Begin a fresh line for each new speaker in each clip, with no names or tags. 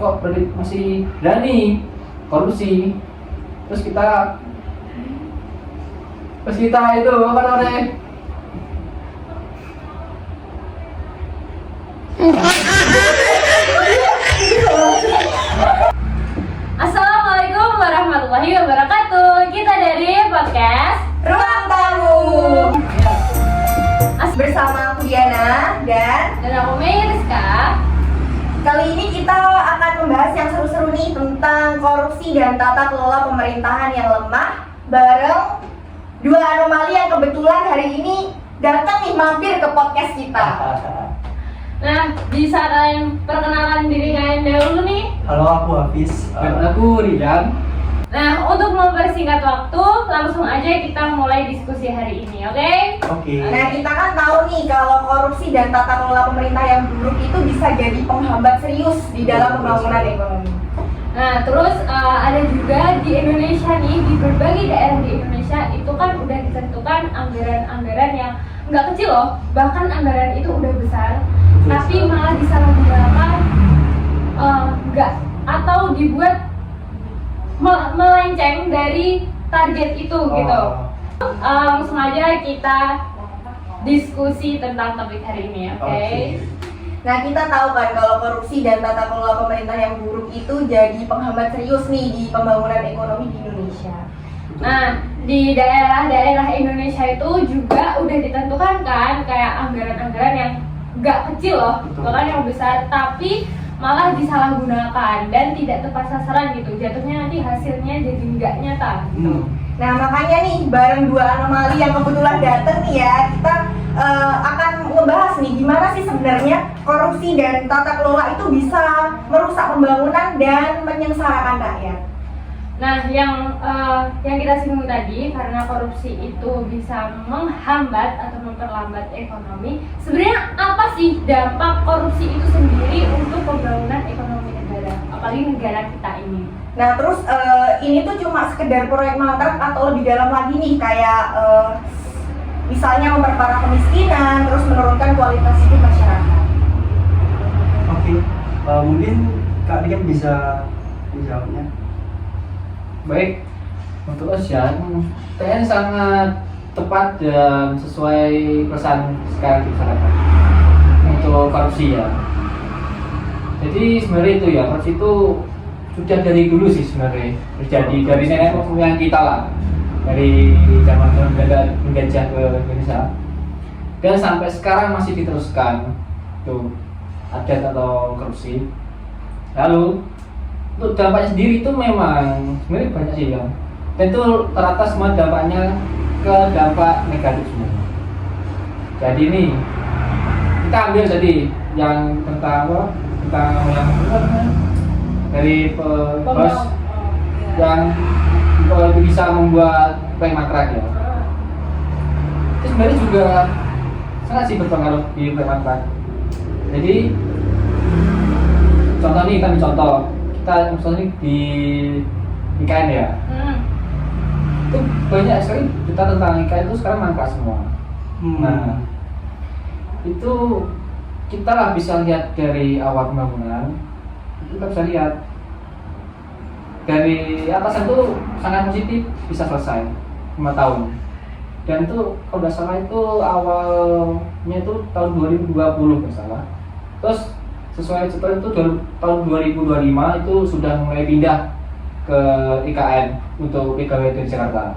kok masih berani korupsi. Terus kita itu apa namanya?
Assalamualaikum warahmatullahi wabarakatuh. Kita dari podcast
Ruang Tamu. Bersama aku Diana dan
aku Mei Rizka.
kali ini kita akan membahas yang seru-seru nih tentang korupsi dan tata kelola pemerintahan yang lemah bareng dua anomali yang kebetulan hari ini datang nih mampir ke podcast kita.
Nah, bisa kalian perkenalan diri kalian dahulu nih.
Halo, aku Hafiz. Dan aku Ridan.
Nah, untuk mempersingkat waktu, langsung aja kita mulai diskusi hari ini, oke?
Oke.
Nah, kita kan tahu nih kalau korupsi dan tata kelola pemerintah yang buruk itu bisa jadi penghambat serius di dalam pembangunan ekonomi.
Nah, terus ada juga di Indonesia nih, di berbagai daerah di Indonesia itu kan udah ditentukan anggaran-anggaran yang nggak kecil loh. Bahkan anggaran itu udah besar, tapi malah disalahgunakan nggak atau dibuat melenceng dari target itu gitu. Langsung aja kita diskusi tentang topik hari ini, oke?
Nah, kita tahu kan kalau korupsi dan tata kelola pemerintah yang buruk itu jadi penghambat serius nih di pembangunan ekonomi di Indonesia.
Nah, di daerah-daerah Indonesia itu juga udah ditentukan kan kayak anggaran-anggaran yang nggak kecil loh, bahkan yang besar, tapi malah disalahgunakan dan tidak tepat sasaran gitu. Jatuhnya nanti hasilnya jadi nggak nyata gitu.
Nah, makanya nih bareng dua anomali yang kebetulan datang nih ya, kita akan ngebahas nih gimana sih sebenarnya korupsi dan tata kelola itu bisa merusak pembangunan dan menyengsarakan rakyat.
Nah, yang kita singgung tadi, karena korupsi itu bisa menghambat atau memperlambat ekonomi. Sebenarnya apa sih dampak korupsi itu sendiri untuk pembangunan ekonomi negara, apalagi negara kita ini?
Nah, terus ini tuh cuma sekedar proyek mangkrak atau lebih dalam lagi nih kayak misalnya memperparah kemiskinan, terus menurunkan kualitas hidup masyarakat.
Oke, mungkin Kak Dian bisa menjawabnya.
Baik, untuk Ocean kayaknya sangat tepat dan sesuai pesan sekarang di masyarakat untuk korupsi ya. Jadi sebenarnya itu ya, korupsi itu sudah dari dulu sih sebenarnya terjadi dari nenek moyang kita lah, dari zaman menjajah ke Indonesia dan sampai sekarang masih diteruskan tuh adat atau korupsi. Lalu untuk dampaknya sendiri itu memang sebenarnya banyak sih ya, dan itu rata semua dampaknya ke dampak negatif semua. Jadi ini kita ambil jadi yang tentang apa, tentang yang dari pos yang bisa membuat proyek mangkrak ya. Itu sebenarnya juga sangat sih berpengaruh di proyek mangkrak. Jadi contoh nih, kita ambil contoh kita misalnya di IKN ya, itu banyak sekali berita tentang IKN itu sekarang mangkrak semua. Nah, itu kita lah bisa lihat dari awal pembangunan, kita bisa lihat dari atasan itu sangat positif bisa selesai 5 tahun, dan itu kalau nggak salah itu awalnya itu tahun 2020 nggak salah. Terus sesuai setelah itu tahun 2025 itu sudah mulai pindah ke IKN untuk pegawai di Jakarta.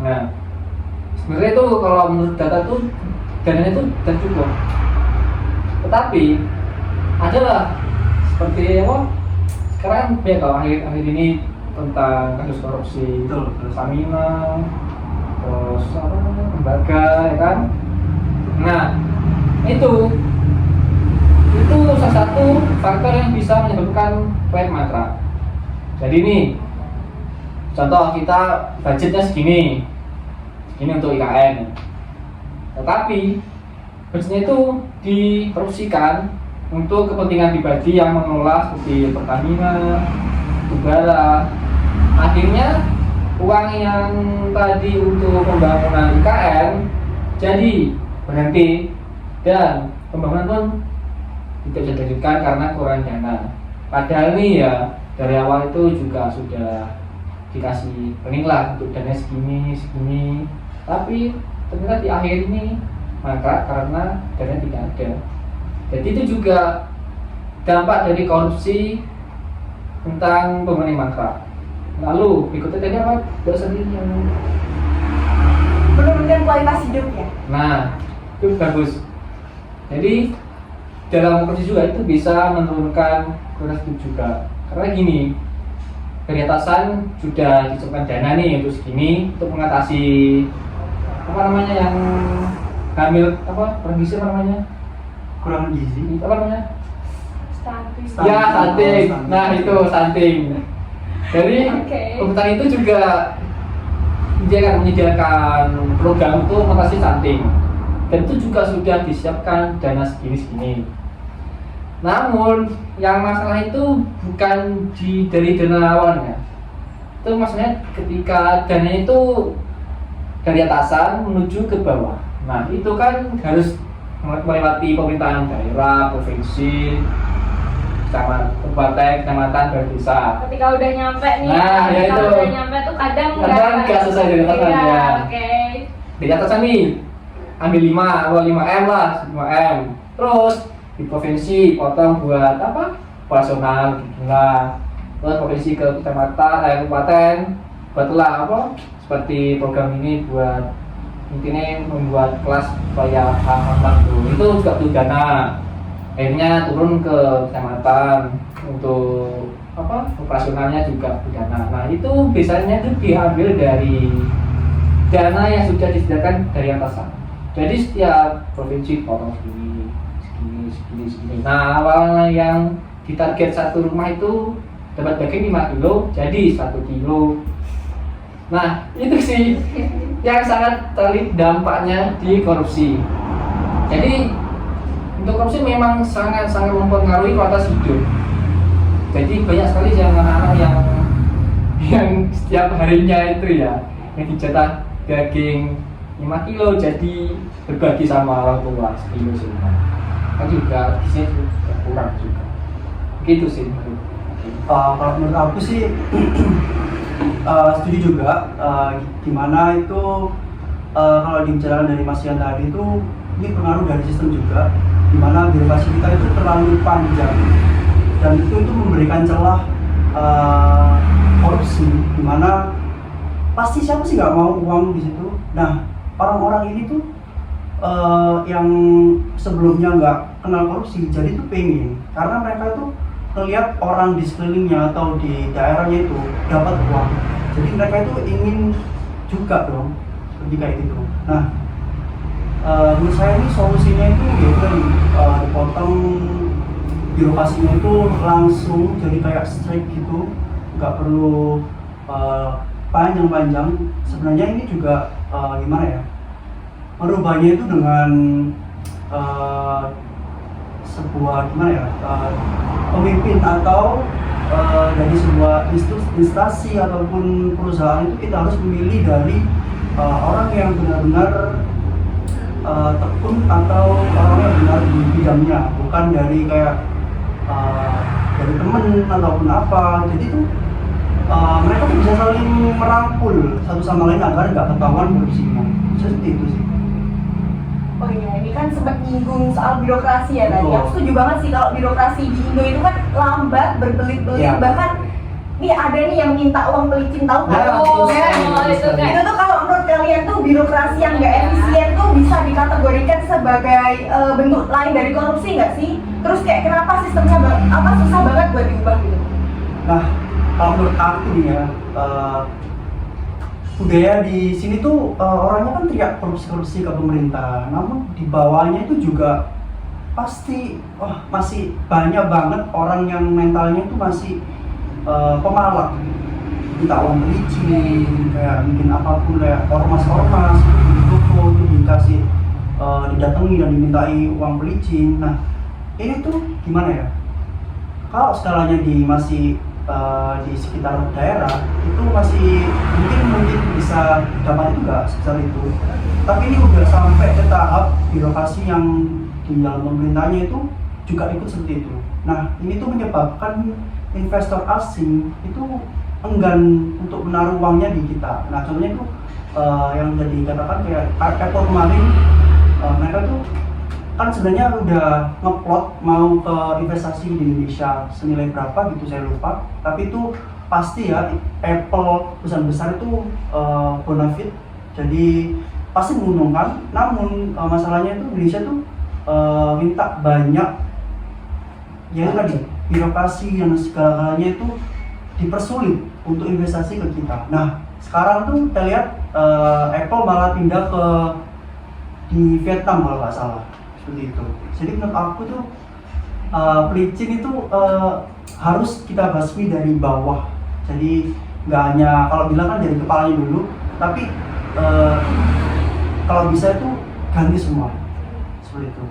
Nah, sebenarnya itu kalau menurut data itu dananya itu sudah cukup. Tetapi adalah seperti apa? Sekarang ya kalau akhir ini tentang kasus korupsi, Samina, terus apa lembaga ya kan. Nah, itu salah satu faktor yang bisa menyebabkan proyek mangkrak. Jadi nih, contoh kita budgetnya segini untuk IKN, tetapi budgetnya itu dikorupsikan untuk kepentingan pribadi yang mengelola seperti Pertamina, Batubara. Akhirnya uang yang tadi untuk pembangunan IKN jadi berhenti dan pembangunan pun tidak bisa dilanjutkan karena kurang dana. Padahal nih ya dari awal itu juga sudah dikasih planning lah untuk dana segini, tapi ternyata di akhir ini mangkrak karena dana tidak ada. Jadi itu juga dampak dari korupsi tentang pemerintah mangkrak. Lalu berikutnya tadi apa? Sendiri yang
Menurunkan kualitas hidup ya.
nah itu bagus. Jadi dalam korupsi juga itu bisa menurunkan kualitas hidup juga. Karena gini, dari atasan sudah disiapkan dana nih untuk segini untuk mengatasi apa namanya yang hamil apa pergisi apa namanya
kurang gizi.
apa namanya
Stunting.
Stunting.
ya stunting.
Oh,
Nah itu stunting. Jadi
Oke.
pemerintah itu juga dia akan menyediakan program untuk mengatasi stunting dan itu juga sudah disiapkan dana segini. Namun yang masalah itu bukan dari dana awalnya. Itu maksudnya ketika dana itu dari atasan menuju ke bawah. Nah itu kan harus melewati pemerintahan daerah, provinsi, kabupaten, kecamatan, dan desa.
Ketika udah nyampe nih,
Nah, ya
ketika
itu.
udah nyampe tuh kadang
Nggak sesuai dengan atasan
Iya,
ya.
Oke.
Dari atasan nih ambil 5M lah, 5M. Terus di provinsi potong buat apa? Operasional gitu lah. Terus provinsi ke kecamatan, kabupaten buatlah apa? Seperti program ini buat intinya membuat kelas supaya aman itu juga butuh dana. Akhirnya turun ke kecamatan untuk apa? Operasionalnya juga butuh dana. Nah itu biasanya itu diambil dari dana yang sudah disediakan dari atasan. Jadi setiap provinsi potong segini. Nah awalnya yang ditarget satu rumah itu dapat daging 5 kilo, jadi 1 kilo. Nah itu sih yang sangat terlihat dampaknya di korupsi. Jadi untuk korupsi memang sangat mempengaruhi kualitas hidup. Jadi banyak sekali yang anak-anak yang setiap harinya itu ya yang dijatah daging 5 kilo jadi berbagi sama orang tua 1 kilo semua. Kan juga di sini juga kurang juga. Begitu sih.
Kalau menurut aku sih setuju juga, gimana itu kalau dibicarakan dari Mas Ian tadi itu ini pengaruh dari sistem juga, dimana birokrasi kita itu terlalu panjang dan itu memberikan celah korupsi, dimana pasti siapa sih nggak mau uang di situ. Nah orang-orang ini tuh yang sebelumnya nggak kenal korupsi jadi tuh pengen, karena mereka tuh melihat orang di sekelilingnya atau di daerahnya itu dapat uang, jadi mereka itu ingin juga dong seperti kayak gitu. Nah menurut saya ini solusinya itu yaitu dipotong birokrasinya itu langsung jadi kayak strike gitu, nggak perlu panjang-panjang. Sebenarnya ini juga gimana ya, merubahnya itu dengan sebuah gimana ya, pemimpin atau dari sebuah instansi ataupun perusahaan itu kita harus memilih dari orang yang benar-benar tekun atau orang yang benar di bidangnya, bukan dari kayak dari temen ataupun apa. Jadi itu mereka tuh bisa saling merangkul satu sama lain agar nggak ketahuan korupsinya. Seperti itu sih.
Oh iya, ini kan sempat nyinggung soal birokrasi ya tadi.
Betul.
Aku setuju banget sih kalau birokrasi di Indo itu kan lambat, berbelit-belit,
Iya.
bahkan nih ada nih yang minta uang pelicin, tahu kan?
Nah,
Oh,
Nah,
itu kan.
itu tuh kalau menurut kalian tuh birokrasi yang nggak efisien tuh bisa dikategorikan sebagai bentuk lain dari korupsi nggak sih? Terus kayak kenapa sistemnya susah banget buat diubah gitu?
Nah, kalau menurut aku nih ya, budaya di sini tuh orangnya kan teriak korupsi ke pemerintah, namun di bawahnya itu juga pasti masih banyak banget orang yang mentalnya itu masih pemalak, minta uang pelicin, kayak bikin apapun, kayak ormas di toko itu dikasih didatangi dan dimintai uang pelicin. Nah ini tuh gimana ya, kalau skalanya masih di sekitar daerah itu masih mungkin bisa dapat itu nggak sebesar itu, tapi ini udah sampai ke tahap birokrasi yang di dalam pemerintahnya itu juga ikut seperti itu. Nah, ini tuh menyebabkan investor asing itu enggan untuk menaruh uangnya di kita. Nah, contohnya itu yang jadi katakan kayak Apple kemarin, mereka tuh kan sebenarnya udah ngeplot mau ke investasi di Indonesia senilai berapa gitu saya lupa, tapi itu pasti ya Apple perusahaan besar itu bonafide, jadi pasti menguntungkan. Namun masalahnya itu Indonesia tuh minta banyak, ya itu tadi birokrasi yang segala-galanya itu dipersulit untuk investasi ke kita. Nah sekarang tuh kita lihat Apple malah pindah ke di Vietnam kalau nggak salah, seperti itu. Jadi menurut aku tuh pelicin itu harus kita basmi dari bawah. Jadi nggak hanya kalau bilang kan dari kepalanya dulu, tapi kalau bisa itu ganti semua, seperti itu.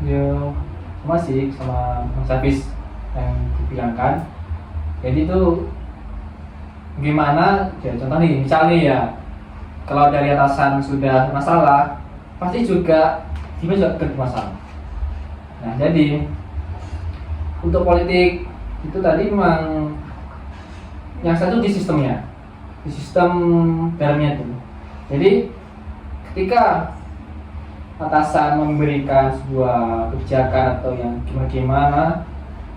Ya sama sih sama Mas Hafiz yang dibilangkan. Jadi itu gimana ya, contoh nih misalnya ya, kalau dari atasan sudah masalah pasti juga tim juga bermasalah. Nah jadi untuk politik itu tadi memang yang satu di sistemnya, di sistem dalamnya itu. Jadi ketika atasan memberikan sebuah kebijakan atau yang gimana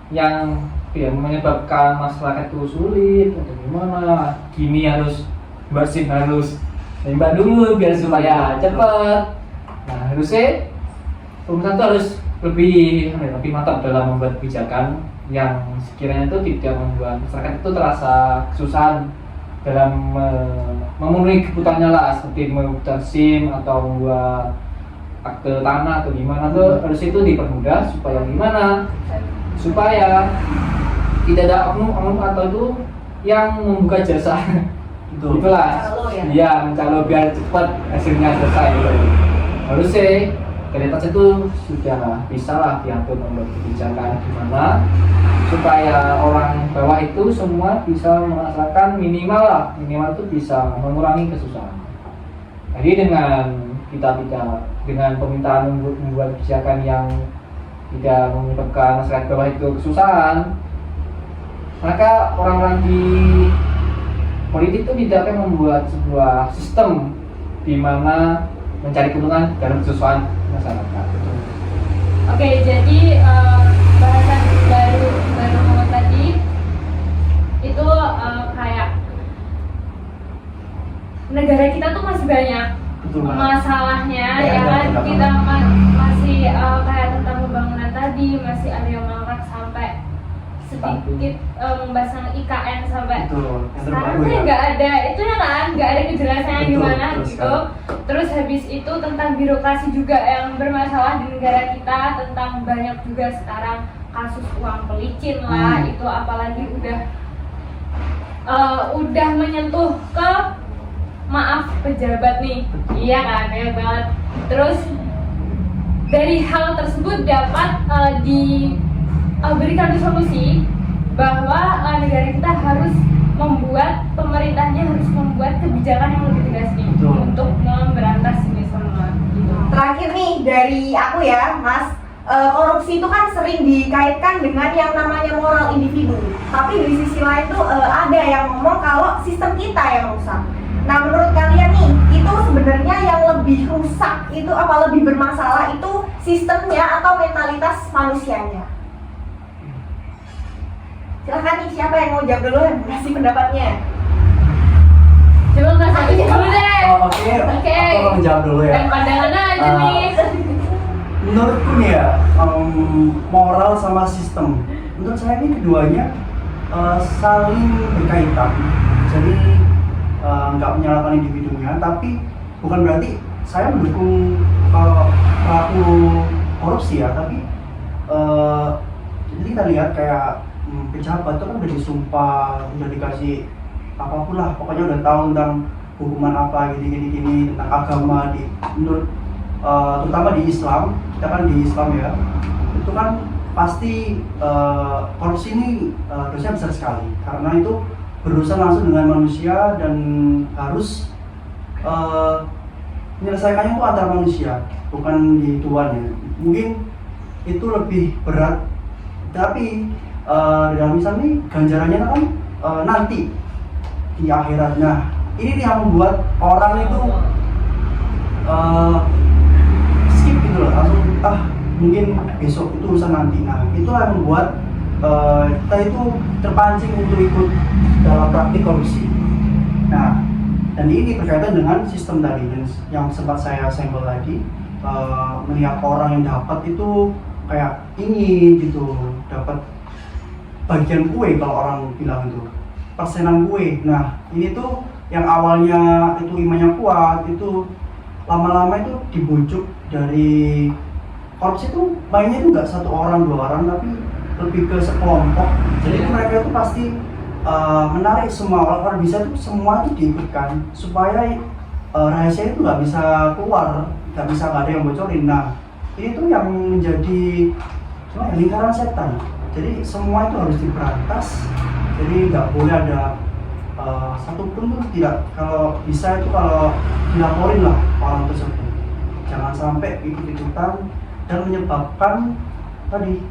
yang ya menyebabkan masyarakat itu sulit atau gimana, gini harus bersin harus nembak dulu biar supaya cepat. Nah harusnya pemerintah itu harus lebih mantap dalam membuat kebijakan yang sekiranya itu tidak membuat masyarakat itu terasa kesusahan dalam memenuhi kebutuhannya lah, seperti membuat SIM atau membuat akte tanah atau gimana tuh, harus itu dipermudah supaya gimana, supaya tidak ada oknum atau itu yang membuka jasa.
Betul.
Itulah
Mencalo ya?
iya, mencalo biar cepat hasilnya selesai gitu. Harusnya dari atas itu sudah bisa lah diatur membuat kebijakan gimana supaya orang bawah itu semua bisa merasakan minimal itu bisa mengurangi kesusahan. Jadi dengan kita dengan permintaan membuat kebijakan yang tidak menyebabkan masyarakat bawah itu kesusahan, maka orang-orang di politik itu tidak akan membuat sebuah sistem di mana mencari keuntungan dalam kesusahan masyarakat.
Oke, jadi bahasan baru ngomong tadi itu kayak negara kita tuh masih banyak
Betul banget.
masalahnya
Ya,
ya kan,
betul.
kita masih kayak tentang pembangunan tadi masih ada yang mangkrak sampai sedikit membahas IKN sampai
Betul. Yang
sekarang
terbaru
tuh
ya.
nggak ada itu ya kan, nggak ada kejelasannya
Betul,
gimana
betul
gitu.
sekali.
Terus habis itu tentang birokrasi juga yang bermasalah di negara kita, tentang banyak juga sekarang kasus uang pelicin lah itu, apalagi udah menyentuh ke maaf pejabat nih, iya kan, ya banget. Terus dari hal tersebut dapat berikan solusi bahwa negara kita harus pemerintahnya harus membuat kebijakan yang lebih tegas nih.
Betul.
Untuk memberantas ini semua gitu.
Terakhir nih dari aku ya, Mas, korupsi itu kan sering dikaitkan dengan yang namanya moral individu. Tapi di sisi lain tuh ada yang ngomong kalau sistem kita yang rusak. Nah, menurut kalian nih, itu sebenarnya yang lebih rusak itu apa lebih bermasalah itu sistemnya atau mentalitas manusianya? Silahkan nih, siapa yang mau jawab dulu, kasih pendapatnya.
Coba Mas Hafiz dulu deh.
Oh, oke.
Oke.
Aku menjawab dulu ya.
Dan pandangan aja nih.
Menurutku nih ya, moral sama sistem, menurut saya ini keduanya saling berkaitan. Jadi nggak menyalahkan individunya, tapi bukan berarti saya mendukung pelaku korupsi ya, tapi jadi kita lihat kayak pejabat itu kan udah disumpah, udah dikasih apapun lah, pokoknya udah tahu tentang hukuman apa gini tentang agama menurut terutama di Islam, kita kan di Islam ya, itu kan pasti korupsi ini dosanya besar sekali karena itu berurusan langsung dengan manusia dan harus menyelesaikannya itu antar manusia, bukan di Tuhan ya. Mungkin itu lebih berat Tapi dalam Islam ini ganjarannya kan nanti di akhirat. Nah, ini nih yang membuat orang itu skip gitu loh, langsung mungkin besok itu urusan nanti. Nah, itulah yang membuat kita itu terpancing untuk ikut dalam praktik korupsi. Nah, dan ini berkaitan dengan sistem tadi yang sempat saya sampel tadi, melihat orang yang dapat itu kayak ini gitu, dapat bagian kue kalau orang bilang itu persenan kue. Nah, ini tuh yang awalnya itu imannya kuat, itu lama-lama itu dibujuk dari korupsi itu mainnya itu nggak satu orang dua orang tapi lebih ke sekelompok. Jadi mereka itu pasti menarik semua orang bisa tuh semua itu diikutkan supaya rahasia itu nggak bisa keluar, nggak ada yang bocorin. Nah, ini tuh yang menjadi lingkaran setan. Jadi semua itu harus diberantas. Jadi nggak boleh ada satupun tuh tidak, kalau bisa itu kalau dilaporin lah orang tersebut, jangan sampai ikut-ikutan dan menyebabkan tadi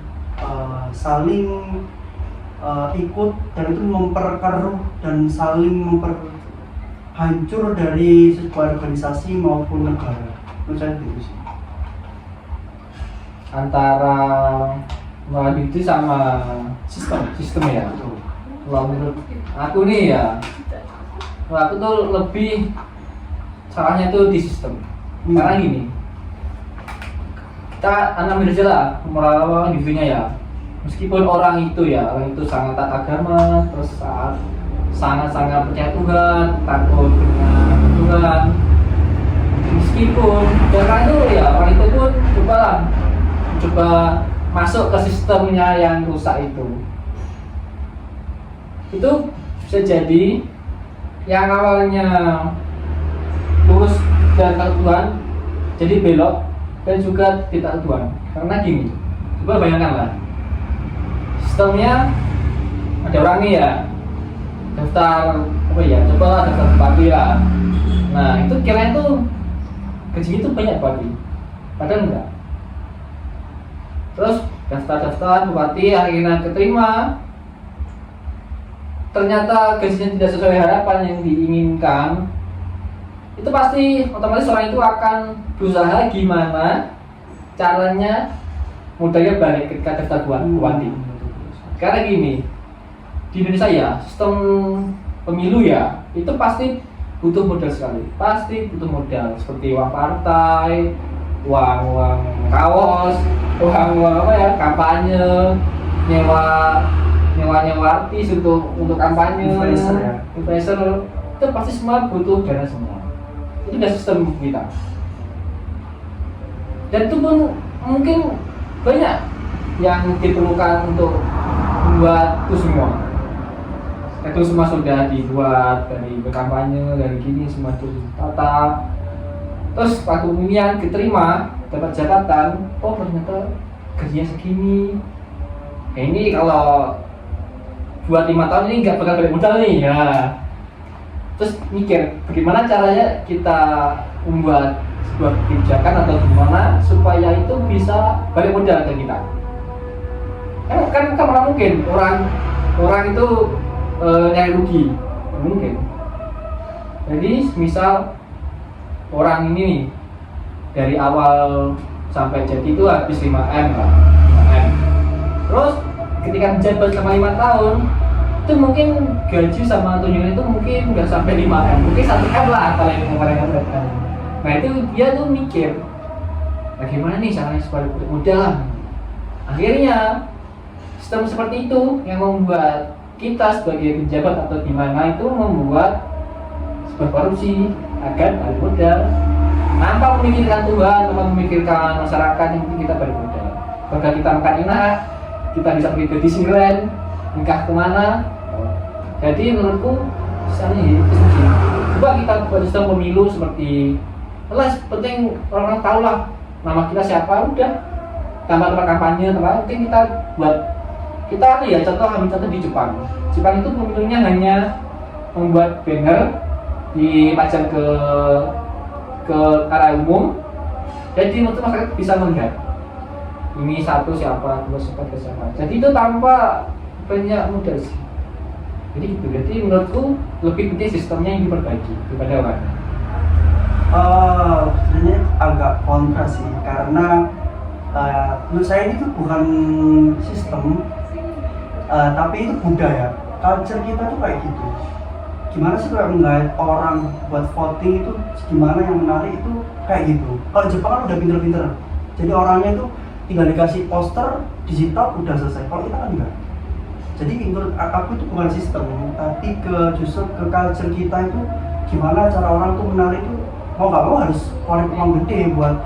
saling ikut dan itu memperkeruh dan saling memperhancur dari sebuah organisasi maupun negara. Menurut saya itu sih.
Antara morality sama sistem ya. Kalau menurut aku nih ya, kalau aku tuh lebih salahnya tuh di sistem. Karena gini, kita ambil aja lah moral individunya ya. Meskipun orang itu sangat taat agama, terus sangat percaya Tuhan, takut dengan Tuhan. Meskipun karena itu ya orang itu pun coba masuk ke sistemnya yang rusak itu bisa jadi yang awalnya lurus dan takut Tuhan jadi belok dan juga tidak Tuhan. Karena gini, coba bayangkan lah, sistemnya ada orang nih ya daftar daftar bupati lah. Nah, itu kira itu gaji itu banyak bupati, padahal enggak. Terus daftar bupati akhirnya keterima, ternyata gajinya tidak sesuai harapan yang diinginkan. Itu pasti otomatis orang itu akan berusaha gimana caranya modalnya balik ke daftar bupati. Karena gini, di Indonesia ya sistem pemilu ya itu pasti butuh modal sekali, pasti butuh modal seperti uang partai, uang kaos, uang kampanye, nyewa artis untuk kampanye, influencer itu pasti semua butuh dana semua. Itu udah sistem kita. Dan itu pun mungkin banyak yang diperlukan untuk membuat itu semua. Itu semua sudah dibuat dari berkampanye, dari gini semua itu ditata. Terus waktu pemilihan diterima dapat jabatan, oh ternyata gajinya segini. Ini kalau buat 5 tahun ini nggak bakal balik modal nih ya. Terus mikir bagaimana caranya kita membuat sebuah kebijakan atau gimana supaya itu bisa balik modal ke kita. Kan malah mungkin orang itu nyari rugi, mungkin. Jadi misal orang ini nih, dari awal sampai jadi itu habis 5M lah, 5M. Terus ketika menjabat selama 5 tahun itu mungkin gaji sama tunjangan itu mungkin nggak sampai 5M, mungkin 1M lah kalau yang mereka dapatkan. Nah itu dia tuh mikir bagaimana nih caranya supaya modal. Akhirnya sistem seperti itu yang membuat kita sebagai pejabat atau gimana itu membuat sebuah korupsi agar balik modal, tanpa memikirkan Tuhan, tanpa memikirkan masyarakat yang penting kita balik modal. Bahkan kita makan enak, kita bisa pergi ke Disneyland, nikah kemana. Jadi menurutku misalnya itu sih. Coba kita buat sistem pemilu seperti, penting orang-orang tahu lah nama kita siapa, udah tanpa kampanye, mungkin kita buat kita ya contoh di Jepang itu pemilunya hanya membuat banner dipajang ke arah umum, jadi untuk masyarakat bisa melihat ini satu siapa, dua siapa ke siapa. Jadi itu tanpa banyak modal sih. Jadi gitu. Jadi menurutku lebih penting sistemnya yang diperbaiki daripada orangnya.
Sebenarnya agak kontra sih, karena menurut saya ini tuh bukan sistem, tapi itu budaya. Culture kita tuh kayak gitu. Gimana sih kalau menggait orang buat voting itu, gimana yang menarik itu kayak gitu. Kalau Jepang kan udah pinter-pinter, jadi orangnya itu tinggal dikasih poster, disitop, udah selesai. Kalau kita kan enggak. Jadi menurut aku itu bukan sistem, tapi justru ke culture kita itu gimana cara orang tuh menarik itu, mau nggak mau harus keluarin uang gede buat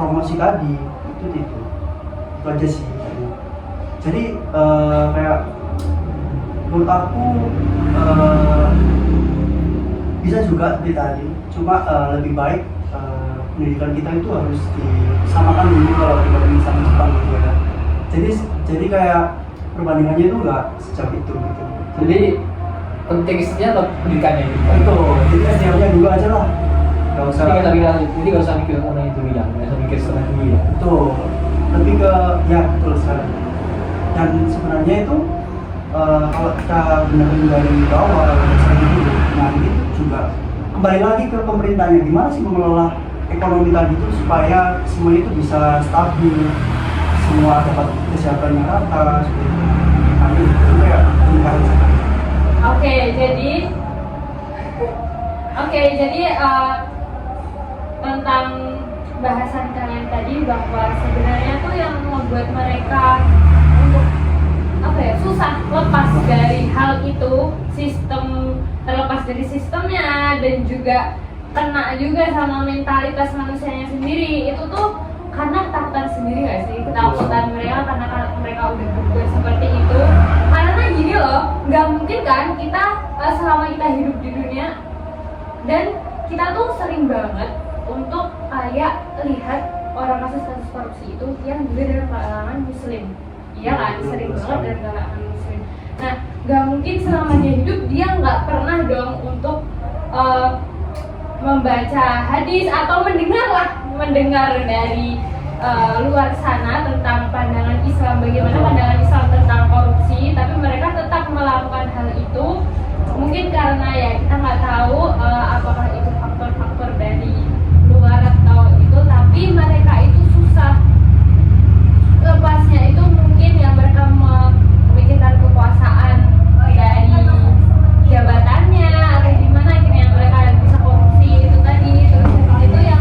promosi tadi. Itu aja sih. Jadi kayak menurut aku bisa juga seperti tadi, cuma lebih baik pendidikan kita itu harus disamakan dulu kalau dibanding sama Jepang gitu ya. Jadi kayak perbandingannya itu nggak sejauh itu gitu.
Jadi penting isinya atau pendidikannya gitu.
Itu jadi SDM-nya dulu aja lah.
Gak usah jadi gak usah mikir orang itu ya, gak usah mikir setelah dulu ya.
Itu lebih ke ya betul sekali. Dan sebenarnya itu kalau kita benar-benar dari bawah saya itu, nah ini juga kembali lagi ke pemerintahnya, gimana sih mengelola ekonomi tadi itu supaya semua itu bisa stabil, semua dapat kesehatan yang rata seperti itu. Nah, itu kayak pendidikan.
Oke, jadi tentang bahasan kalian tadi bahwa sebenarnya tuh yang membuat mereka untuk susah lepas dari hal itu, terlepas dari sistemnya dan juga kena juga sama mentalitas manusianya sendiri, itu tuh karena ketakutan sendiri gak sih? Ketakutan mereka karena mereka udah berbuat seperti itu. Karena gini loh, nggak mungkin kan kita selama kita hidup di dunia dan kita tuh sering banget untuk kayak lihat orang kasus-kasus korupsi itu yang juga dari kalangan muslim. Iya kan, sering banget dari kalangan muslim. Nah, nggak mungkin selama dia hidup dia nggak pernah dong untuk membaca hadis atau mendengar dari luar sana tentang pandangan Islam, bagaimana pandangan Islam tentang korupsi, tapi mereka tetap melakukan hal itu. Mungkin karena ya kita nggak tahu apakah itu faktor-faktor dari luar atau itu, tapi mereka itu susah lepasnya. Itu mungkin yang mereka memikirkan kekuasaan dari jabatannya atau gimana, akhirnya mereka bisa korupsi itu tadi. Terus itu yang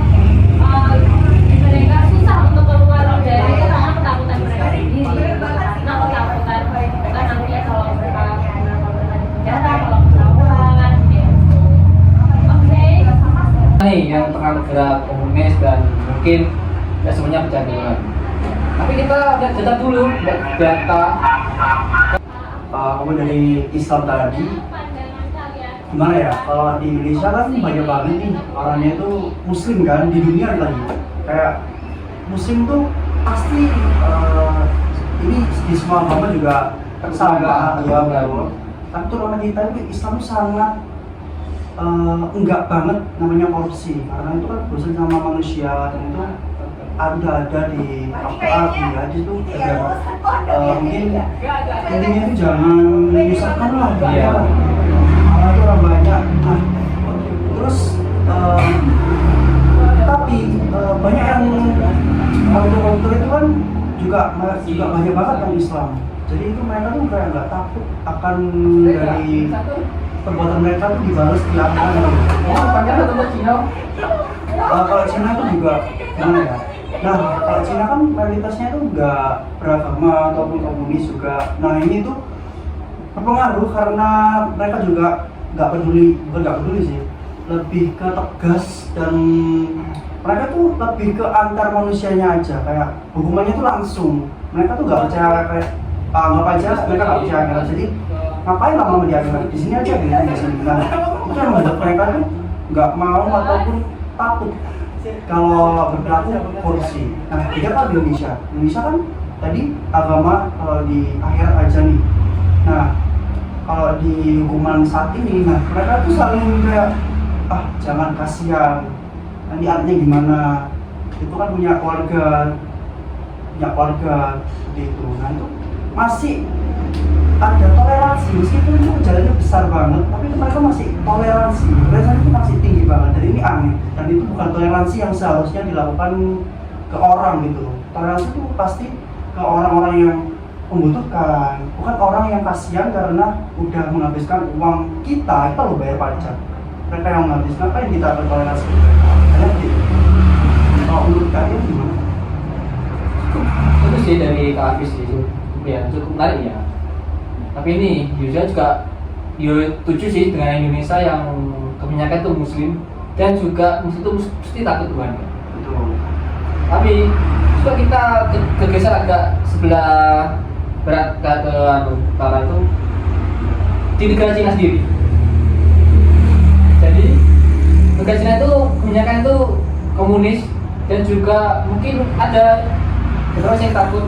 mereka susah untuk keluar dari itu karena ketakutan mereka sendiri, karena ketakutan nantinya kalau mereka di penjara, kalau ketahuan gitu. Oke.
Nih yang tengah bergerak komunis dan mungkin tidak semuanya kecanduan. Tapi kita lihat data dulu, data
Kamu dari Islam tadi, gimana ya? Kalau di Indonesia kan banyak banget nih orangnya itu Muslim kan, di dunia lagi. Kayak Muslim tuh pasti ini di semua agama juga sama ya betul. Tapi tuh orang kita itu Islam tuh sangat enggak banget namanya korupsi, karena itu kan berusaha sama manusia dan itu ada di Al-Quran, di hadis itu ada mungkin intinya itu jangan menyusahkan lah dia, karena itu orang banyak. Nah, terus tapi banyak yang auto itu kan juga banyak banget yang Islam, jadi itu mereka tuh kayak nggak takut akan dari perbuatan mereka tuh dibalas di akhirat.
atau Cina.
Kalau Cina itu juga gimana ya? Nah, kalau Cina kan mayoritasnya itu nggak beragama ataupun komunis juga. Nah, ini tuh berpengaruh karena mereka juga nggak peduli sih, lebih ke tegas dan mereka tuh lebih ke antar manusianya aja, kayak hukumannya tuh langsung. Mereka tuh nggak percaya kayak anggap aja mereka nggak percaya akhirat, jadi ngapain lama-lama di akhirat, di sini aja gitu di sini. Nah, itu yang membuat mereka tuh nggak mau ataupun takut kalau berperilaku korupsi. Nah, beda kan di Indonesia kan tadi agama kalau di akhirat aja nih. Nah, kalau di hukuman saat ini, nah mereka tuh saling kayak jangan kasihan, nanti artinya gimana, itu kan punya keluarga. punya keluarga seperti itu. Nah itu masih ada toleransi, meskipun itu jalannya besar banget, tapi itu mereka masih toleransi itu masih tinggi banget, dan ini aneh. Dan itu bukan toleransi yang seharusnya dilakukan ke orang gitu. Toleransi itu pasti ke orang-orang yang membutuhkan, bukan orang yang kasihan karena udah menghabiskan uang kita loh bayar pajak. Mereka yang menghabiskan, apa yang kita akan toleransi karena gitu. Kalau menurut kalian gimana?
Itu sih dari Kak Hafiz sih, cukup menarik ya. Tapi ini saya juga setuju sih dengan Indonesia yang kebanyakan itu Muslim, dan juga Muslim itu mesti takut Tuhan ya.
Betul.
Tapi juga kita kegeser agak sebelah berat ke utara itu di negara Cina sendiri. Jadi negara Cina itu kebanyakan itu komunis, dan juga mungkin ada beberapa yang takut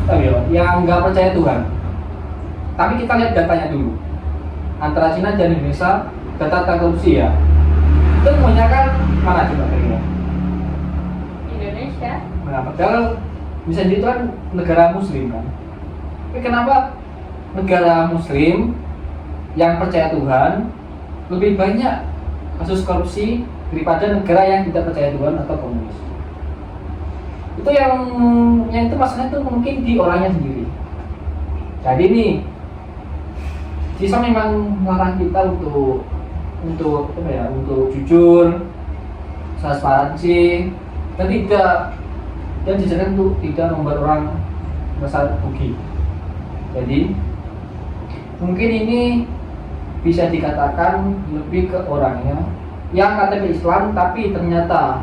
yang nggak percaya Tuhan. Tapi kita lihat datanya dulu antara Cina dan Indonesia, data korupsi ya, itu kebanyakan mana coba kira-kira?
Indonesia.
Nah, padahal misalnya itu kan negara Muslim kan. Tapi kenapa negara Muslim yang percaya Tuhan lebih banyak kasus korupsi daripada negara yang tidak percaya Tuhan atau komunis? Itu yang itu masalahnya itu mungkin di orangnya sendiri. Jadi nih, Islam memang melarang kita untuk apa ya, untuk jujur, transparansi, dan dijalankan untuk tidak membuat orang merasa rugi. Jadi mungkin ini bisa dikatakan lebih ke orangnya yang KTP Islam tapi ternyata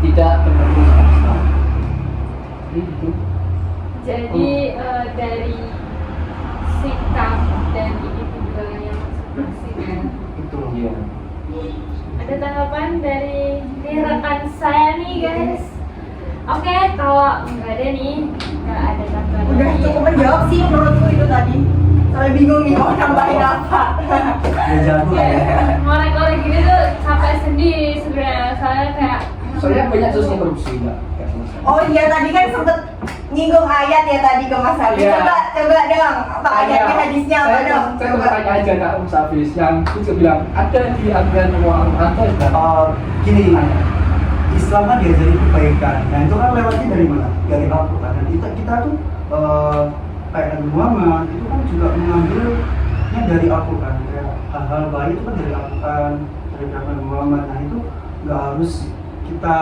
tidak benar-benar Islam. Gitu.
Jadi dari sikap dan individual yang masing-masing.
Itu ya.
Ada tanggapan dari rekan saya nih guys? Oke, kalau nggak ada nih, nggak ada tanggapan.
Udah
lagi.
cukup menjawab sih menurutku itu tadi. Soalnya bingung nih mau nambahin apa.
Udah jago ya.
Ngorek-ngorek gini tuh capek sendiri sebenarnya. Soalnya kayak
Soalnya banyak kasusnya korupsi enggak?
Oh iya, tadi kan sempet nyinggung ayat ya tadi ke Mas Hafiz.
Iya.
Coba dong, apa ayatnya, hadisnya apa dong?
Saya mau tanya aja Kak Om Hafiz yang itu bilang ada di aturan Al-Quran
Gini, Islam kan diajari kebaikan. Nah itu kan lewatnya dari mana? Dari Al-Quran. Dan kita tuh kayak Nabi Muhammad itu kan juga mengambilnya dari Al-Quran. Kayak hal-hal baik itu kan dari Al-Quran, dari Nabi Muhammad. Nah itu nggak harus kita,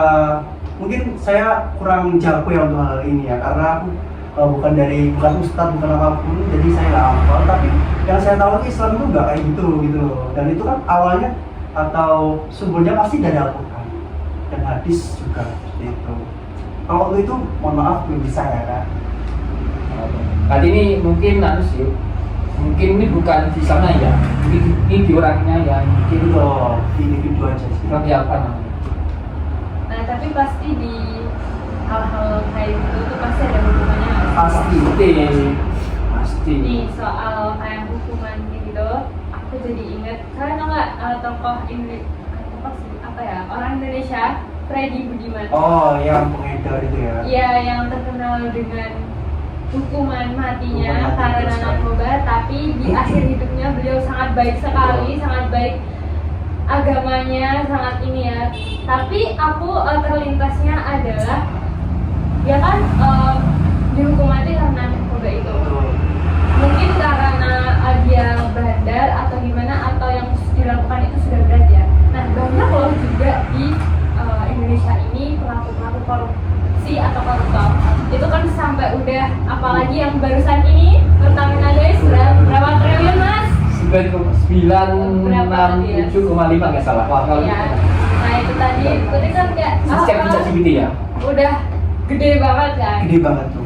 mungkin saya kurang jago ya untuk hal ini ya, karena aku bukan ustadz, bukan apapun, jadi saya nggak hafal. Tapi yang saya tahu itu Islam itu nggak kayak gitu loh. Dan itu kan awalnya atau sumbernya pasti dari Al-Quran dan hadis juga seperti itu. Kalau waktu itu mohon maaf belum bisa ya kan.
Tadi ini mungkin sih, mungkin ini bukan di sana ya, ini di orangnya ya, mungkin
Itu di individu aja sih.
seperti apa namanya.
nah tapi pasti di hal-hal kayak gitu tuh pasti ada hubungannya nggak sih?
Pasti.
Nih soal kayak hukuman gitu, aku jadi inget kalian tau nggak tokoh apa ya, orang Indonesia, Freddy Budiman.
Oh, yang pengedar itu ya.
Iya, yang terkenal dengan hukuman matinya
Hukuman mati
karena
terus kan.
narkoba, tapi di akhir hidupnya beliau sangat baik sekali, sangat baik agamanya, sangat ini ya. Tapi aku terlintasnya adalah ya kan dihukum mati karena narkoba itu. Mungkin karena dia bandar atau gimana, atau yang dilakukan itu sudah berat ya. Nah banyak loh juga di Indonesia ini pelaku-pelaku korupsi atau koruptor. Itu kan sampai udah, apalagi yang barusan ini Pertamina guys, berapa triliun mas?
967,5 nggak salah. Wah, kalau
Iya. Nah itu tadi, itu kan kayak
setiap ChatGPT ya.
udah gede banget kan.
Gede banget tuh.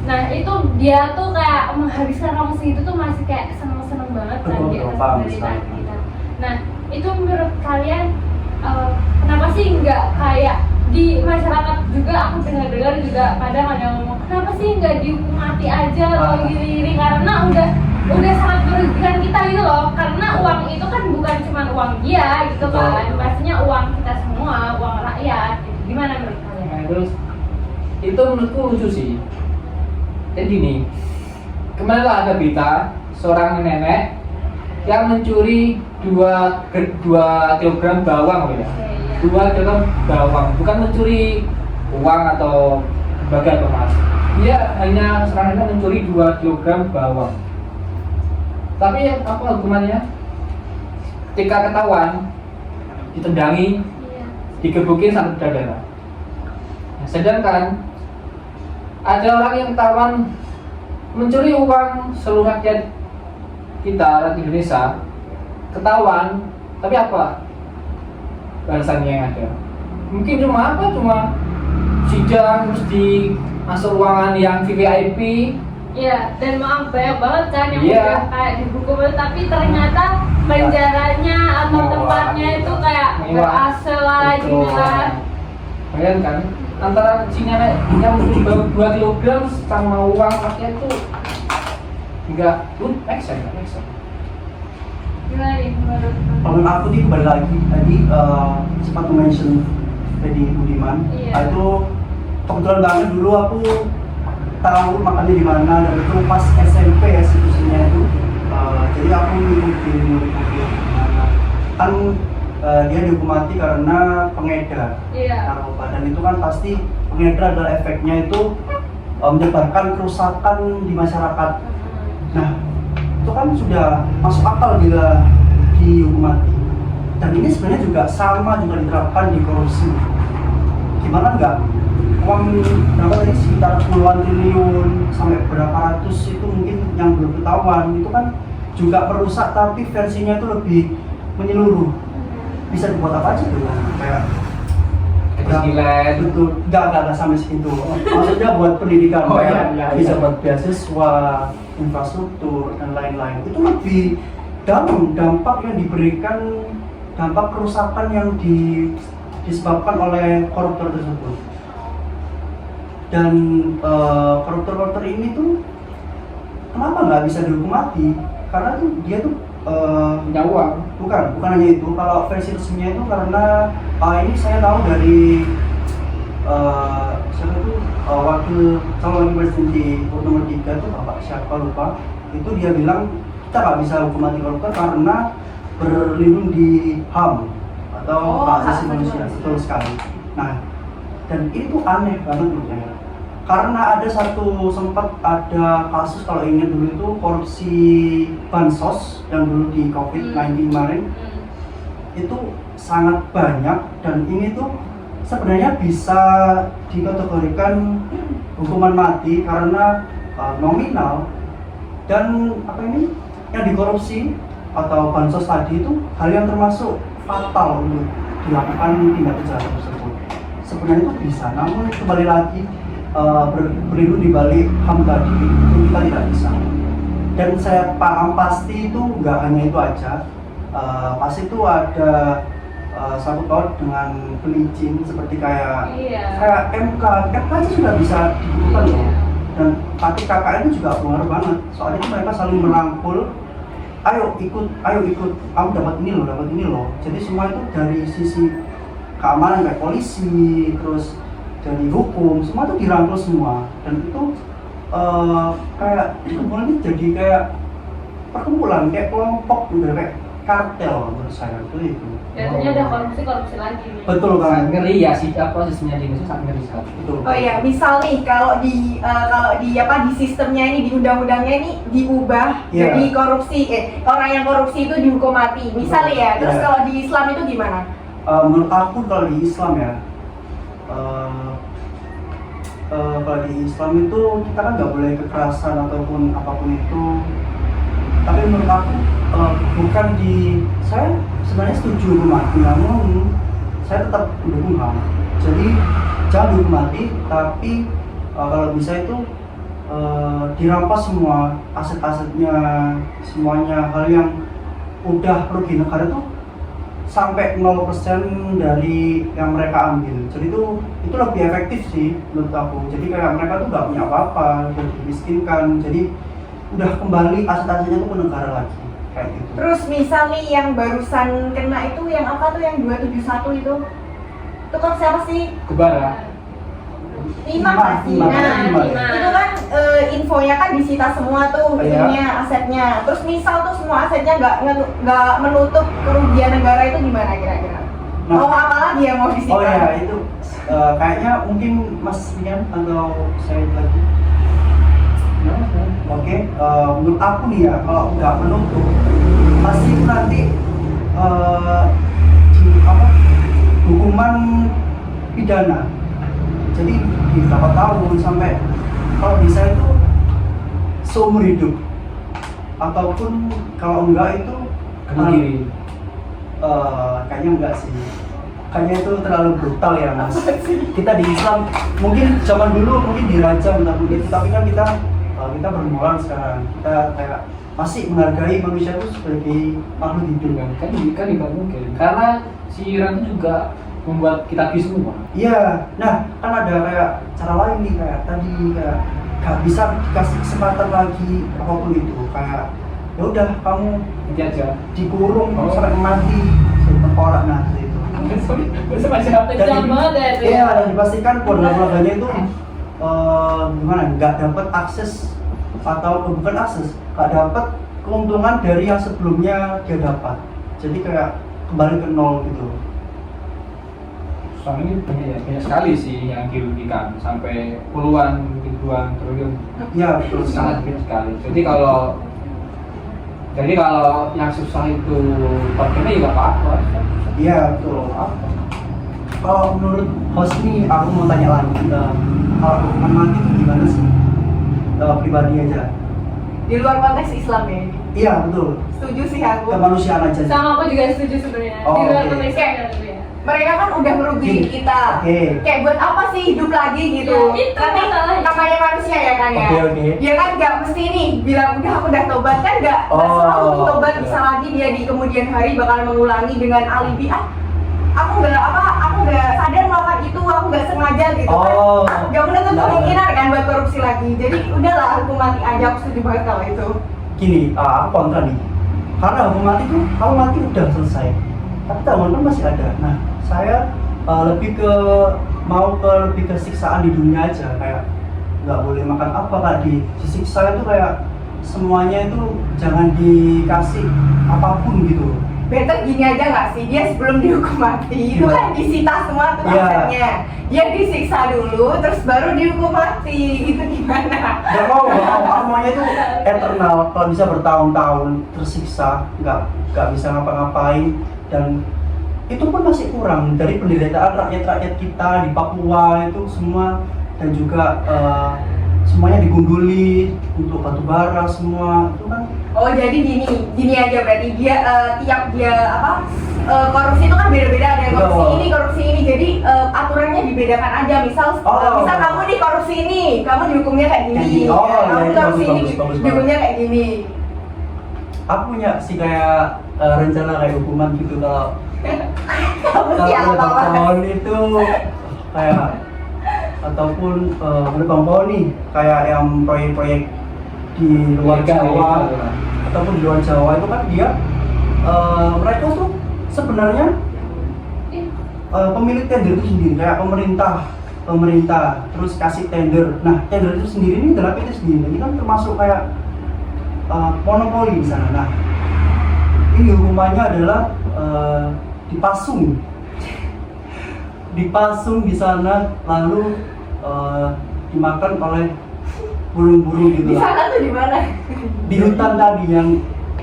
Nah itu dia tuh kayak menghabiskan uang segitu tuh masih kayak seneng-seneng banget kan
Betul,
di atas
paham
penderitaan
sekali.
kita. Nah itu menurut kalian kenapa sih nggak kayak di masyarakat juga, aku dengar-dengar juga kadang ada yang ngomong kenapa sih nggak dihukum mati aja loh gini-gini, karena udah sangat merugikan kita gitu loh, karena uang itu kan bukan cuma uang dia gitu kan, pastinya uang kita semua, uang rakyat gitu. Gimana menurut kalian?
Nah, terus itu menurutku lucu sih. Jadi gini, kemarin lah ada berita seorang nenek yang mencuri 2 kilogram bawang, ya. 2 kilogram bawang, bukan mencuri uang atau bagai atau emas. Dia hanya seorang nenek mencuri 2 kilogram bawang. Tapi apa hukumannya? Ketika ketahuan, ditendangi, digebukin sampai berdarah. Nah, sedangkan ada orang yang ketahuan mencuri uang seluruh rakyat kita, rakyat Indonesia, ketahuan, tapi apa balasannya yang ada? Mungkin cuma sidang, terus di masuk ruangan yang VVIP.
Iya, dan maaf banyak banget kan yang
Iya.
udah kayak dihukum, tapi ternyata penjaranya atau
Mewah.
tempatnya itu kayak
Mewah.
ber-AC lah,
Betul.
gini lah.
Bayangkan antara si nenek yang mencuri 2 kilogram sama uang rakyat itu enggak make sense.
Gimana nih menurut
Kalau aku sih kembali lagi tadi sempat mention Freddy Budiman.
Iya.
Itu kebetulan banget dulu aku tahu makannya di mana, dan itu pas SMP ya situasinya itu. Jadi aku ngikutin gimana. Kan dia dihukum mati karena pengedar
Iya.
narkoba, dan itu kan pasti pengedar adalah efeknya itu menyebarkan kerusakan di masyarakat. Nah, itu kan sudah masuk akal bila dihukum mati. Dan ini sebenarnya juga sama juga diterapkan di korupsi. Gimana enggak? Uang berapa tadi, sekitar puluhan triliun sampai berapa ratus itu mungkin yang belum ketahuan, itu kan juga merusak, tapi versinya itu lebih menyeluruh. Bisa dibuat apa aja tuh, kayak
Kecilan.
betul, enggak sampai segitu. Maksudnya buat pendidikan,
Oh,
kayak
iya.
bisa buat beasiswa, infrastruktur dan lain-lain. Itu lebih dalam dampak yang diberikan, dampak kerusakan yang disebabkan oleh koruptor tersebut. Dan koruptor-koruptor ini tuh kenapa nggak bisa dihukum mati? Karena tuh dia tuh
Punya uang.
bukan hanya itu. Kalau versi resminya itu karena ini saya tahu dari siapa tuh wakil calon presiden di nomor 3 tuh Bapak siapa lupa, itu dia bilang kita nggak bisa hukum mati koruptor karena berlindung di HAM atau hak asasi manusia. Betul sekali. Nah, dan ini tuh aneh banget menurut saya, karena sempat ada kasus, kalau ingat dulu itu korupsi bansos yang dulu di COVID-19 kemarin, itu sangat banyak, dan ini tuh sebenarnya bisa dikategorikan hukuman mati karena nominal, dan yang dikorupsi atau bansos tadi itu hal yang termasuk fatal untuk dilakukan tindak kejahatan tersebut. Sebenarnya itu bisa, namun kembali lagi berlindung di balik HAM tadi itu kita tidak bisa. Dan saya paham pasti itu nggak hanya itu aja, pasti itu ada sangkut paut dengan pelicin seperti kayak MK aja sudah bisa dibutuhkan loh. Dan tapi KKN itu juga pengaruh banget, soalnya itu mereka saling merangkul, ayo ikut, kamu dapat ini loh. Jadi semua itu dari sisi keamanan kayak polisi, terus dari hukum, semua itu dirangkul semua. Dan itu kayak kumpulan ini jadi kayak perkumpulan, kayak kelompok gitu, kayak kartel menurut saya itu.
Jatuhnya ada korupsi lagi nih.
Betul
Sangat
kan?
ngeri ya sih, posisinya di Indonesia sangat ngeri sekali.
Betul.
Oh iya, misal nih kalau di di sistemnya ini, di undang-undangnya ini diubah
Iya.
jadi orang yang korupsi itu dihukum mati. Misal ya, terus
Iya.
kalau di Islam itu gimana?
Menurut aku kalau di Islam ya, kalau di Islam itu kita kan nggak boleh kekerasan ataupun apapun itu. Tapi menurut aku saya sebenarnya setuju hukum mati, namun saya tetap mendukung HAM. Jadi jangan dihukum mati, tapi kalau bisa itu dirampas semua aset-asetnya, semuanya, hal yang udah rugi negara tuh sampai 0% dari yang mereka ambil. Jadi itu lebih efektif sih menurut aku. Jadi kayak mereka tuh nggak punya apa-apa, udah dimiskinkan, jadi udah kembali aset-asetnya tuh ke negara lagi kayak gitu.
Terus misal nih yang barusan kena itu yang apa tuh, yang 271 itu kan siapa sih?
Kebara.
Lima pasti.
lima.
Nah, itu kan infonya kan disita semua tuh,
Iya.
ininya, asetnya. Terus misal tuh semua asetnya nggak menutup kerugian negara itu gimana kira-kira?
Nah.
Mau apa lagi yang mau disita?
Oh ya itu kayaknya mungkin Mas Rian atau saya lagi. Oke, menurut aku nih ya kalau nggak menutup pasti itu nanti hukuman pidana. Jadi di berapa tahun sampai kalau bisa itu seumur hidup ataupun kalau enggak itu
Kena kiri.
kayaknya enggak sih. Kayaknya itu terlalu brutal ya Mas. Kita di Islam mungkin zaman dulu mungkin dirajam entah begitu, tapi kan kita bermoral sekarang. Kita kayak masih menghargai manusia itu sebagai makhluk hidup kan.
Kan tidak mungkin karena si Iran itu juga membuat kita semua.
Iya, nah kan ada kayak cara lain nih kayak tadi kayak gak bisa dikasih kesempatan lagi apapun itu kayak ya udah kamu
Nanti aja.
dikurung
Oh.
sampai mati tengkorak nah itu.
Bisa masih apa?
Kejam banget ya itu.
Iya, dan dipastikan keluarga-keluarganya itu gimana nggak dapat akses atau bukan akses nggak dapat keuntungan dari yang sebelumnya dia dapat. Jadi kayak kembali ke nol gitu.
Soalnya ini banyak sekali sih yang dirugikan sampai puluhan ribuan triliun.
Iya betul
Sangat
sekali.
gede sekali. Jadi kalau yang susah itu terkena juga apa-apa.
Iya betul.
Apa?
Kalau menurut host nih aku mau tanya lagi kalau hukuman mati itu gimana sih? Pribadi aja.
Di luar konteks Islam ya.
Iya betul.
Setuju sih aku.
Kemanusiaan aja.
Sama aku juga setuju sebenarnya.
Oh,
Di luar
oke.
konteksnya gitu ya.
Mereka kan udah merugiin
Gini.
kita.
Oke.
Kayak buat apa sih hidup lagi gitu?
Ya, itu
Tapi
masalahnya.
namanya manusia ya kan ya.
Oke, oke.
Dia kan nggak mesti nih bilang udah aku udah tobat kan nggak selalu
Oh,
tobat
iya.
bisa lagi dia di kemudian hari bakal mengulangi dengan alibi aku nggak sadar melakukan itu, aku nggak sengaja gitu
Oh.
kan. Nggak menutup
Nah,
kemungkinan kan buat korupsi lagi. Jadi udahlah hukum mati aja, aku setuju banget kalau itu.
Gini, aku kontra nih. Karena hukum mati itu kalau mati udah selesai. Tapi tanggungan kan masih ada. Nah, saya lebih ke siksaan di dunia aja kayak nggak boleh makan apa kayak disiksa itu kayak semuanya itu jangan dikasih apapun gitu.
Better gini aja nggak sih, dia sebelum dihukum mati itu kan disita semua tuh
Iya.
asetnya. Dia disiksa dulu, terus baru dihukum mati. Itu gimana?
Gak mau, semuanya itu eternal. Kalau bisa bertahun-tahun tersiksa, nggak bisa ngapa-ngapain dan itu pun masih kurang dari penderitaan rakyat-rakyat kita di Papua itu semua dan juga semuanya digunduli untuk batu bara semua itu kan.
Oh jadi gini aja berarti dia tiap dia korupsi itu kan beda-beda, ada yang korupsi
Betul.
ini korupsi ini, jadi aturannya dibedakan aja. Misal misal kamu di korupsi ini kamu dihukumnya kayak gini,
Kayak gini. Oh,
ya, kamu
ya, itu
korupsi ini
bagus banget.
dihukumnya kayak gini.
Aku punya sih kayak rencana kayak hukuman gitu kalau
Kamu siapa?
udah tahun itu kayak ataupun udah tahun nih kayak yang proyek-proyek di luar Jawa ataupun di luar Jawa itu kan dia mereka tuh sebenarnya pemilik tender itu sendiri kayak pemerintah terus kasih tender. Nah tender itu sendiri ini adalah PT sendiri, ini kan termasuk kayak monopoli di sana. Nah ini hukumannya adalah dipasung di sana lalu dimakan oleh burung-burung gitu
Di
lah.
sana tuh di mana?
Di hutan tadi yang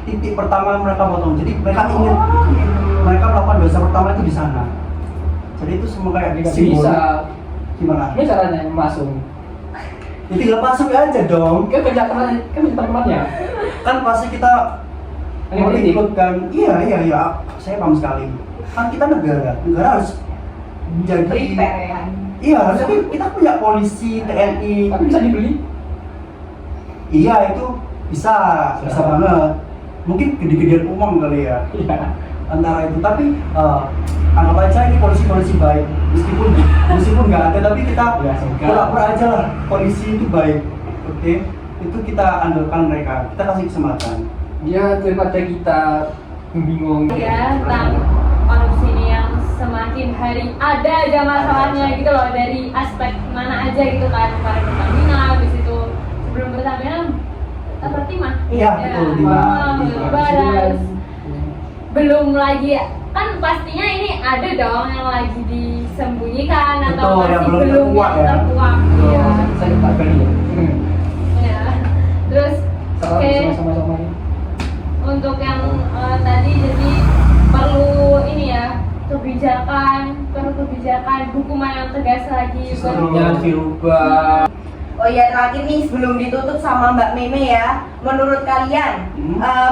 titik pertama mereka potong. Jadi mereka ingin
gitu.
mereka melakukan dosa pertama itu di sana. Jadi itu semua kayak
Nggak
simbol.
bisa.
Gimana?
Ini caranya masuk.
Ya tinggal masuk aja dong.
Kan kerja temannya.
Kan pasti kita
Ini politik.
ikutkan. Iya. Saya paham sekali. Kan kita negara harus menjadi.
Prepare ya.
Iya, harusnya kita punya polisi, TNI.
Tapi bisa dibeli.
Iya itu bisa banget. Mungkin gede-gedean uang kali ya.
Iya.
Antara itu, tapi anggap aja ini polisi baik. Meskipun nggak ada, tapi kita
Ya, semoga.
pura-pura aja lah polisi itu baik. Oke, itu kita andalkan mereka. Kita kasih kesempatan.
Ya daripada kita bingung.
Ya tentang korupsi ini yang semakin hari ada aja masalahnya gitu loh, dari aspek mana aja gitu kan, kemarin Pertamina, habis itu sebelum Pertamina apa Timah?
Iya, betul,
Baras. Belum lagi kan pastinya ini ada dong yang lagi disembunyikan atau
Betul, yang
masih
belum
belum
terkuak ya.
terkuak. Iya.
Saya tak beli ya.
Ya. Terus oke,
Sama-sama.
untuk yang tadi jadi perlu ini ya, kebijakan hukuman yang tegas lagi.
Sistemnya dirubah.
Oh iya, terakhir nih sebelum ditutup sama Mbak Meme ya, menurut kalian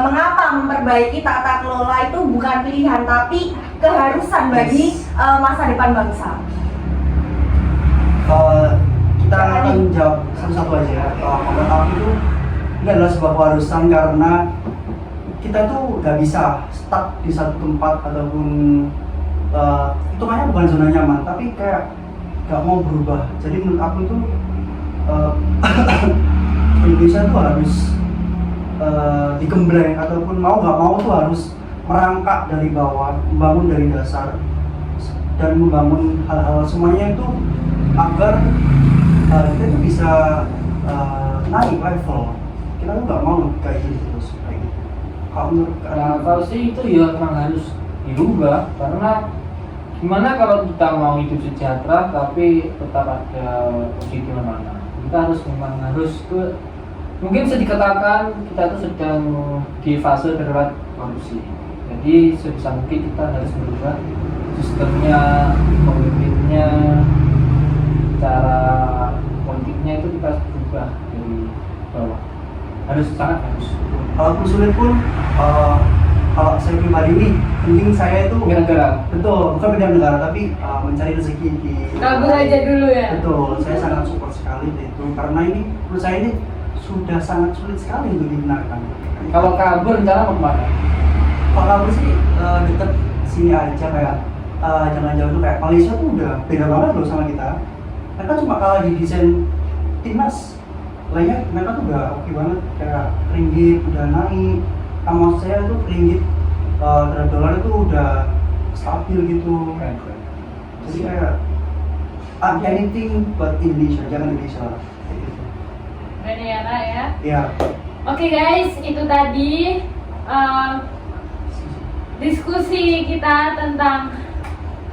mengapa memperbaiki tata kelola itu bukan pilihan tapi keharusan bagi masa depan bangsa?
Kita akan jawab satu-satu aja ya. Menurut aku itu ini adalah sebuah keharusan karena kita tuh nggak bisa stuck di satu tempat ataupun itu makanya bukan zona nyaman, tapi kayak nggak mau berubah. Jadi menurut aku itu Indonesia tuh harus digembleng ataupun mau nggak mau tuh harus merangkak dari bawah, membangun dari dasar dan membangun hal-hal semuanya itu agar kita tuh bisa naik level. Kita tuh nggak mau kayak gini terus kayak gitu. Kalau menurut
Nah, kalau sih itu ya memang harus dirubah, karena gimana kalau kita mau hidup sejahtera tapi tetap ada positif mana? Kita harus ke, mungkin bisa dikatakan kita itu sedang di fase darurat korupsi. Jadi sebisa mungkin kita harus merubah sistemnya, pemimpinnya, cara politiknya itu kita harus berubah dari bawah. Sangat harus.
Kalaupun sulit pun, kalau saya pribadi ini, penting saya itu
Bela negara.
betul, bukan bela negara tapi mencari rezeki di
Kabur aja dulu ya.
Betul, saya sangat support sekali itu karena ini menurut saya ini sudah sangat sulit sekali untuk dibenarkan.
Kalau kabur rencana mau kemana?
Kalau kabur sih deket sini aja kayak jangan jauh tuh kayak Malaysia tuh udah beda banget loh sama kita. Mereka cuma kalah di desain timnas, lainnya mereka tuh udah oke banget, kayak ringgit udah naik. Maksud saya tuh ringgit terhadap dolar itu udah stabil gitu. Jadi kayak anything but Indonesia, jangan Indonesia lah.
Keren ya Kak ya.
Ya.
Oke guys, itu tadi diskusi kita tentang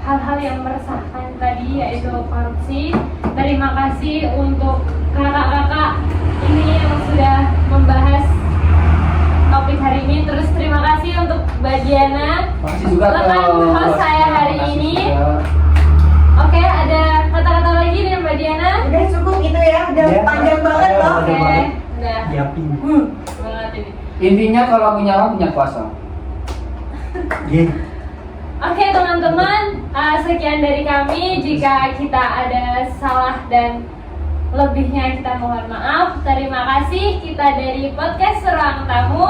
hal-hal yang meresahkan tadi, yaitu korupsi. Terima kasih untuk kakak-kakak ini yang sudah membahas topik hari ini. Terus terima kasih untuk Mbak Diana,
Makasih juga
rekan host saya hari ini. Oke, ada kata-kata lagi nih Mbak Diana?
Udah cukup itu ya, udah
Ya,
panjang banget
ya,
loh.
Oke,
banget.
udah.
Ya,
Banget ini.
Intinya kalau punya uang punya kuasa.
Gitu.
Oke teman-teman, sekian dari kami. Jika kita ada salah dan lebihnya kita mohon maaf. Terima kasih. Kita dari podcast Ruang Tamu.